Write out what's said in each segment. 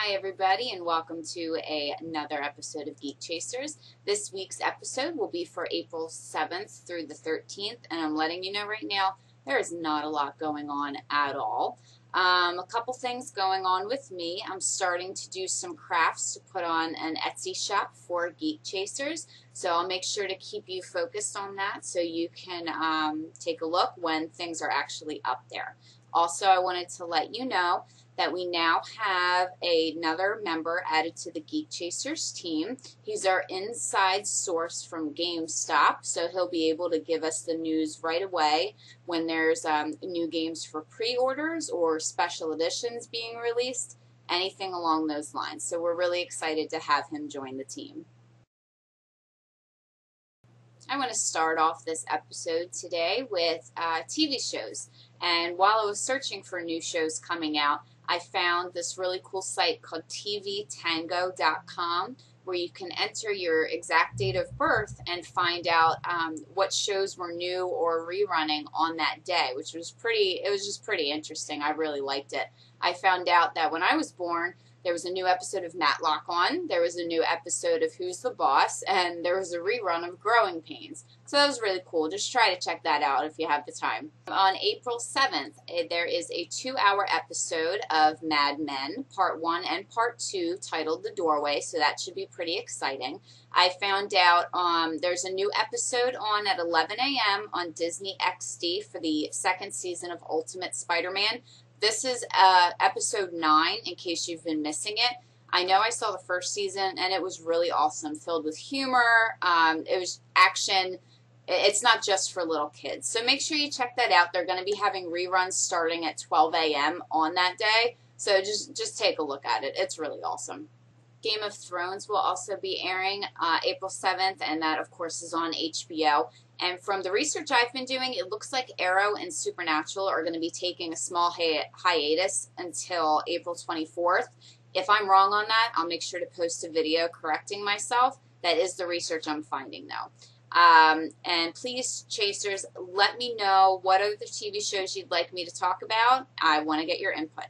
Hi everybody and welcome to another episode of Geek Chasers. This week's episode will be for April 7th through the 13th, and I'm letting you know right now there is not a lot going on at all. A couple things going on with me. I'm starting to do some crafts to put on an Etsy shop for Geek Chasers, so I'll make sure to keep you focused on that so you can take a look when things are actually up there. Also, I wanted to let you know that we now have another member added to the Geek Chasers team. He's our inside source from GameStop, so he'll be able to give us the news right away when there's new games for pre-orders or special editions being released, anything along those lines. So we're really excited to have him join the team. I want to start off this episode today with TV shows. And while I was searching for new shows coming out, I found this really cool site called tvtango.com where you can enter your exact date of birth and find out what shows were new or rerunning on that day, which was just pretty interesting. I really liked it. I found out that when I was born, there was a new episode of Matlock on, there was a new episode of Who's the Boss, and there was a rerun of Growing Pains. So that was really cool. Just try to check that out if you have the time. On April 7th, there is a 2-hour episode of Mad Men, Part 1 and Part 2, titled The Doorway, so that should be pretty exciting. I found out there's a new episode on at 11 a.m. on Disney XD for the second season of Ultimate Spider-Man. This is episode 9, in case you've been missing it. I know I saw the first season, and it was really awesome, filled with humor. It was action. It's not just for little kids. So make sure you check that out. They're going to be having reruns starting at 12 a.m. on that day. So just take a look at it. It's really awesome. Game of Thrones will also be airing April 7th, and that, of course, is on HBO. And from the research I've been doing, it looks like Arrow and Supernatural are going to be taking a small hiatus until April 24th. If I'm wrong on that, I'll make sure to post a video correcting myself. That is the research I'm finding, though. And please, Chasers, let me know what other TV shows you'd like me to talk about. I want to get your input.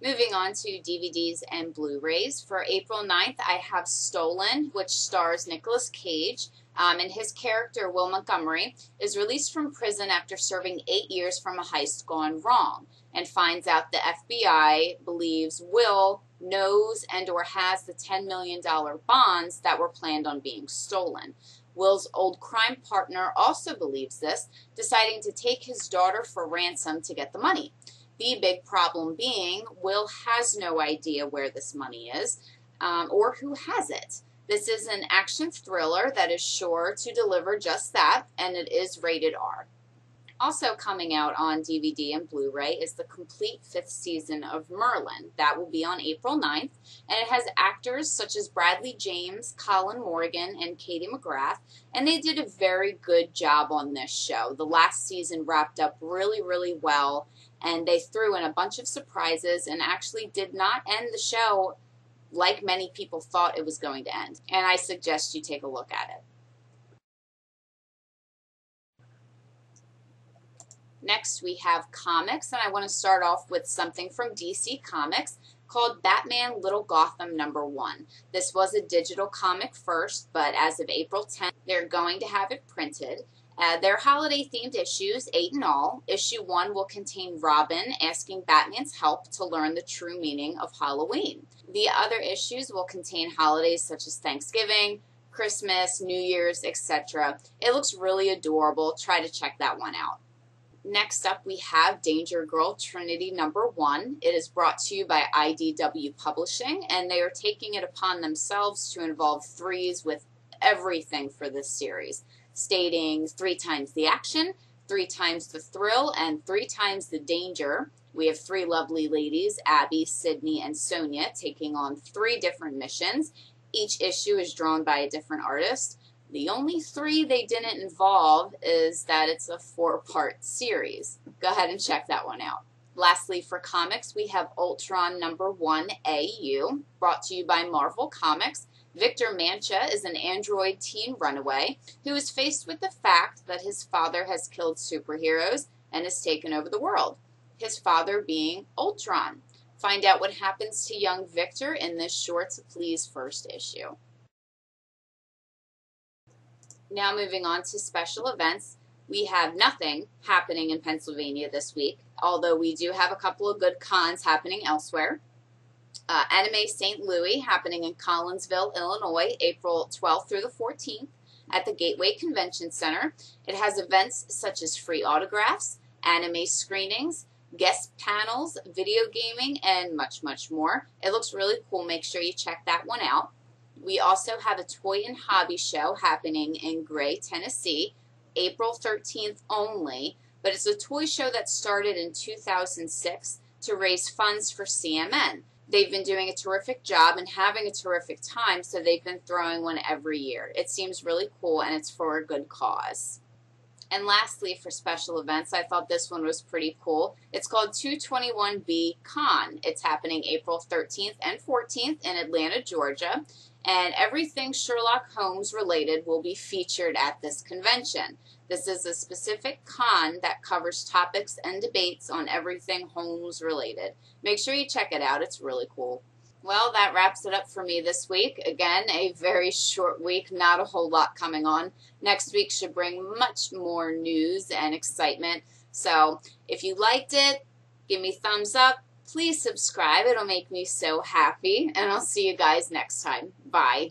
Moving on to DVDs and Blu-rays. For April 9th, I have Stolen, which stars Nicolas Cage, and his character, Will Montgomery, is released from prison after serving 8 years from a heist gone wrong, and finds out the FBI believes Will knows and or has the $10 million bonds that were planned on being stolen. Will's old crime partner also believes this, deciding to take his daughter for ransom to get the money. The big problem being, Will has no idea where this money is or who has it. This is an action thriller that is sure to deliver just that, and it is rated R. Also coming out on DVD and Blu-ray is the complete 5th season of Merlin. That will be on April 9th, and it has actors such as Bradley James, Colin Morgan, and Katie McGrath, and they did a very good job on this show. The last season wrapped up really, really well, and they threw in a bunch of surprises and actually did not end the show like many people thought it was going to end. And I suggest you take a look at it. Next, we have comics, and I want to start off with something from DC Comics called Batman Little Gotham #1. This was a digital comic first, but as of April 10th, they're going to have it printed. They're holiday-themed issues, 8 in all. Issue 1 will contain Robin asking Batman's help to learn the true meaning of Halloween. The other issues will contain holidays such as Thanksgiving, Christmas, New Year's, etc. It looks really adorable. Try to check that one out. Next up, we have Danger Girl Trinity #1. It is brought to you by IDW Publishing, and they are taking it upon themselves to involve threes with everything for this series, stating 3 times the action, 3 times the thrill, and 3 times the danger. We have 3 lovely ladies, Abby, Sydney, and Sonia, taking on 3 different missions. Each issue is drawn by a different artist. The only 3 they didn't involve is that it's a 4-part series. Go ahead and check that one out. Lastly, for comics, we have Ultron #1 AU, brought to you by Marvel Comics. Victor Mancha is an android teen runaway who is faced with the fact that his father has killed superheroes and has taken over the world, his father being Ultron. Find out what happens to young Victor in this Shorts Please first issue. Now moving on to special events. We have nothing happening in Pennsylvania this week, although we do have a couple of good cons happening elsewhere. Anime St. Louis happening in Collinsville, Illinois, April 12th through the 14th at the Gateway Convention Center. It has events such as free autographs, anime screenings, guest panels, video gaming, and much, much more. It looks really cool. Make sure you check that one out. We also have a toy and hobby show happening in Gray, Tennessee, April 13th only, but it's a toy show that started in 2006 to raise funds for CMN. They've been doing a terrific job and having a terrific time, so they've been throwing one every year. It seems really cool, and it's for a good cause. And lastly, for special events, I thought this one was pretty cool. It's called 221B Con. It's happening April 13th and 14th in Atlanta, Georgia, and everything Sherlock Holmes related will be featured at this convention. This is a specific con that covers topics and debates on everything Holmes related. Make sure you check it out. It's really cool. Well, that wraps it up for me this week. Again, a very short week, not a whole lot coming on. Next week should bring much more news and excitement. So if you liked it, give me a thumbs up. Please subscribe. It'll make me so happy. And I'll see you guys next time. Bye.